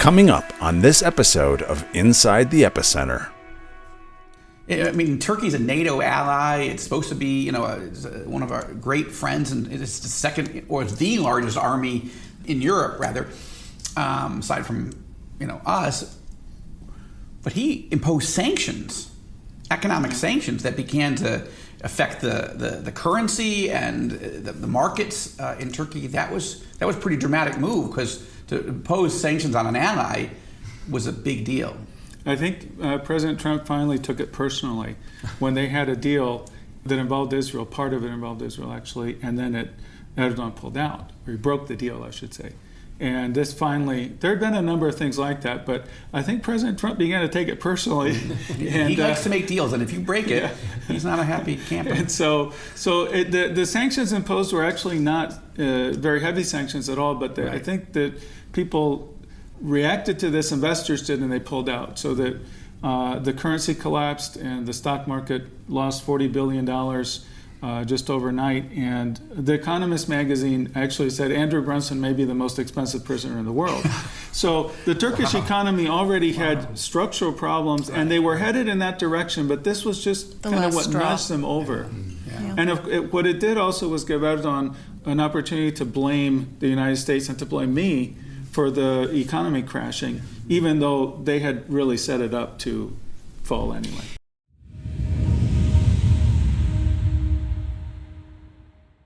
Coming up on this episode of Inside the Epicenter. I mean, Turkey's a NATO ally. It's supposed to be, one of our great friends, and it's the second or the largest army in Europe, rather, aside from, us. But he imposed sanctions, economic sanctions that began to affect the currency and the markets in Turkey. That was a pretty dramatic move, because to impose sanctions on an ally was a big deal. I think President Trump finally took it personally when they had a deal that involved Israel. Part of it involved Israel, actually, and then Erdogan pulled out, or he broke the deal, I should say. And this finally, there had been a number of things like that, but I think President Trump began to take it personally. He likes to make deals, and if you break it, he's not a happy camper. And the sanctions imposed were actually not very heavy sanctions at all, but I think that people reacted to this, investors did, and they pulled out, so that the currency collapsed and the stock market lost $40 billion just overnight. And The Economist magazine actually said Andrew Brunson may be the most expensive prisoner in the world. So the Turkish economy already had structural problems, and they were headed in that direction, but this was just kind of what nudged them over. Yeah. And what it did also was give Erdogan an opportunity to blame the United States and to blame me for the economy crashing, even though they had really set it up to fall anyway.